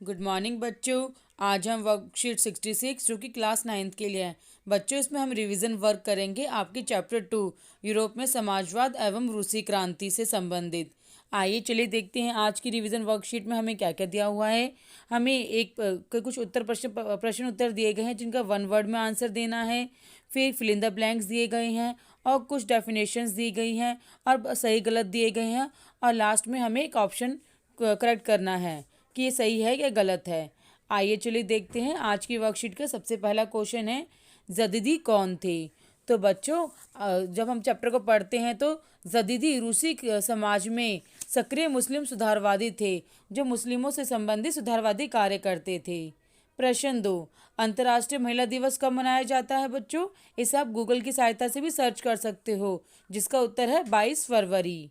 Good morning बच्चों। आज हम वर्कशीट 66 जो कि क्लास 9th के लिए है बच्चों, इसमें हम रिवीजन वर्क करेंगे आपके चैप्टर 2 यूरोप में समाजवाद एवं रूसी क्रांति से संबंधित। आइए चलिए देखते हैं आज की रिवीजन वर्कशीट में हमें क्या क्या दिया हुआ है। हमें कुछ प्रश्न उत्तर दिए गए हैं जिनका वन वर्ड में आंसर देना है। फिर फिल इन द ब्लैंक्स दिए गए हैं और कुछ डेफिनेशंस दी गई हैं और सही गलत दिए गए हैं, और लास्ट में हमें एक ऑप्शन करेक्ट करना है कि ये सही है या गलत है। आइए चलिए देखते हैं आज की वर्कशीट का सबसे पहला क्वेश्चन है, जदीदी कौन थे। तो बच्चों, जब हम चैप्टर को पढ़ते हैं तो जदीदी रूसी समाज में सक्रिय मुस्लिम सुधारवादी थे जो मुस्लिमों से संबंधित सुधारवादी कार्य करते थे। प्रश्न 2, अंतर्राष्ट्रीय महिला दिवस कब मनाया जाता है बच्चों। इसे आप गूगल की सहायता से भी सर्च कर सकते हो, जिसका उत्तर है 22 फरवरी।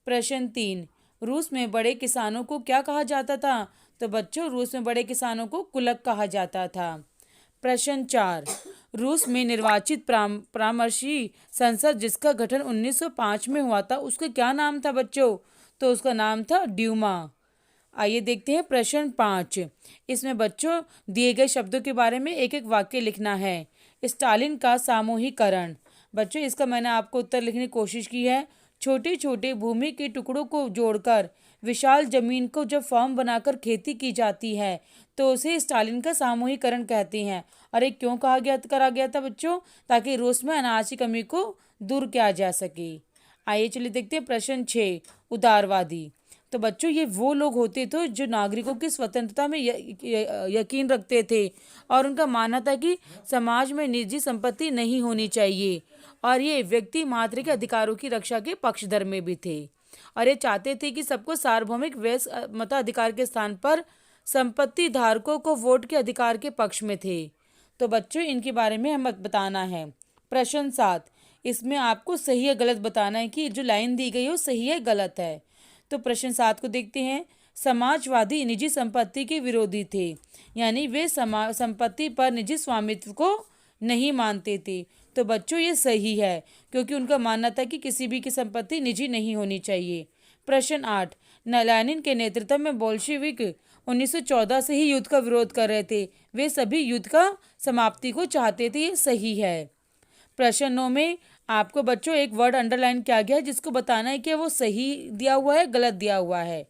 प्रश्न 3, रूस में बड़े किसानों को क्या कहा जाता था। तो बच्चों, रूस में बड़े किसानों को कुलक कहा जाता था। प्रश्न 4, रूस में निर्वाचित परामर्शी संसद जिसका गठन 1905 में हुआ था उसका क्या नाम था बच्चों। तो उसका नाम था ड्यूमा। आइए देखते हैं प्रश्न 5। इसमें बच्चों दिए गए शब्दों के बारे में एक एक वाक्य लिखना है। स्टालिन का सामूहिकरण। बच्चों, इसका मैंने आपको उत्तर लिखने की कोशिश की है। छोटे छोटे भूमि के टुकड़ों को जोड़कर विशाल जमीन को जब फॉर्म बनाकर खेती की जाती है तो उसे स्टालिन का सामूहिकरण कहते हैं। और ये क्यों करा गया था बच्चों, ताकि रूस में अनाज की कमी को दूर किया जा सके। आइए चलिए देखते हैं प्रश्न 6, उदारवादी। तो बच्चों, ये वो लोग होते थे जो नागरिकों की स्वतंत्रता में यकीन रखते थे और उनका मानना था कि समाज में निजी संपत्ति नहीं होनी चाहिए, और ये व्यक्ति मात्र के अधिकारों की रक्षा के पक्षधर में भी थे, और ये चाहते थे कि सबको सार्वभौमिक मताधिकार के स्थान पर संपत्ति धारकों को वोट के अधिकार के पक्ष में थे। तो बच्चों, इनके बारे में हमें बताना है। प्रश्न 7, इसमें आपको सही या गलत बताना है कि जो लाइन दी गई है वो सही है गलत है। तो प्रश्न 7 को देखते हैं। समाजवादी निजी संपत्ति के विरोधी थे, यानी वे संपत्ति पर निजी स्वामित्व को नहीं मानते थे। तो बच्चों, ये सही है क्योंकि उनका मानना था कि किसी भी की संपत्ति निजी नहीं होनी चाहिए। प्रश्न 8, लेनिन के नेतृत्व में बोल्शेविक 1914 से ही युद्ध का विरोध कर रहे थे, वे सभी युद्ध का समाप्ति को चाहते थे, ये सही है। प्रश्न 9 में आपको बच्चों एक वर्ड अंडरलाइन किया गया है जिसको बताना है कि वो सही दिया हुआ है गलत दिया हुआ है।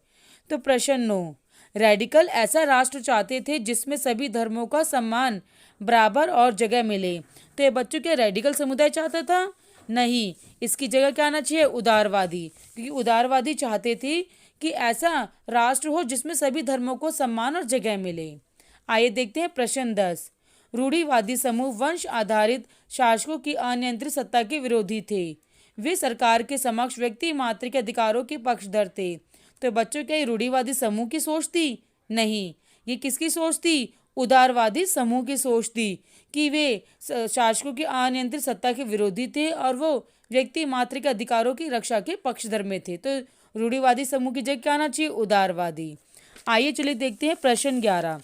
तो प्रश्न 9, रेडिकल ऐसा राष्ट्र चाहते थे जिसमें सभी धर्मों का सम्मान बराबर और जगह मिले। तो ये बच्चों के रेडिकल समुदाय चाहता था? नहीं, इसकी जगह क्या आना चाहिए, उदारवादी, क्योंकि उदारवादी चाहते थे कि ऐसा राष्ट्र हो जिसमें सभी धर्मों को सम्मान और जगह मिले। आइए देखते हैं प्रश्न 10, रूढ़िवादी समूह वंश आधारित शासकों की अनियंत्रित सत्ता के विरोधी थे, वे सरकार के समक्ष व्यक्ति मात्र के अधिकारों के पक्षधर थे। तो बच्चों, क्या ये रूढ़िवादी समूह की सोच थी? नहीं, ये किसकी सोच थी, उदारवादी समूह की सोच थी कि वे शासकों की अनियंत्रित सत्ता के विरोधी थे और वो व्यक्ति मात्र के अधिकारों की रक्षा के पक्षधर में थे। तो रूढ़िवादी समूह की जगह क्या आना चाहिए, उदारवादी। आइए चलिए देखते हैं प्रश्न 11।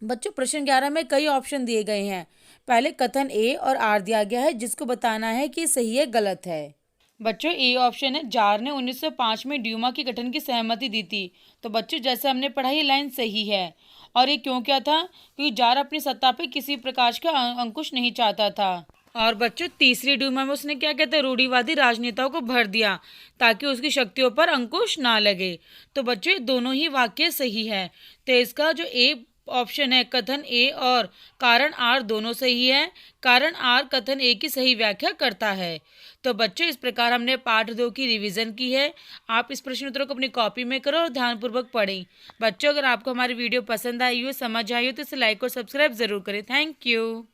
बच्चों, प्रश्न 11 में कई ऑप्शन दिए गए हैं। पहले कथन ए और आर दिया गया है जिसको बताना है कि सही है गलत है। बच्चों, ए ऑप्शन है, जार ने 1905 में ड्यूमा के गठन की सहमति दी थी। तो बच्चों, जैसे हमने पढ़ा ये लाइन सही है। और ये क्यों क्या था, क्योंकि जार अपनी सत्ता पे किसी प्रकार का अंकुश नहीं चाहता था। और बच्चों, तीसरी ड्यूमा में उसने क्या कहते हैं, रूढ़िवादी राजनेताओं को भर दिया ताकि उसकी शक्तियों पर अंकुश ना लगे। तो बच्चों, दोनों ही वाक्य सही है। तो इसका जो ए ऑप्शन है, कथन ए और कारण आर दोनों सही है। कारण आर कथन ए की सही व्याख्या करता है। तो बच्चों, इस प्रकार हमने पार्ट 2 की रिवीजन की है। आप इस प्रश्न उत्तरों को अपनी कॉपी में करो और ध्यानपूर्वक पढ़ें। बच्चों, अगर आपको हमारी वीडियो पसंद आई हो, समझ आई हो, तो इसे लाइक और सब्सक्राइब जरूर करें। Thank you.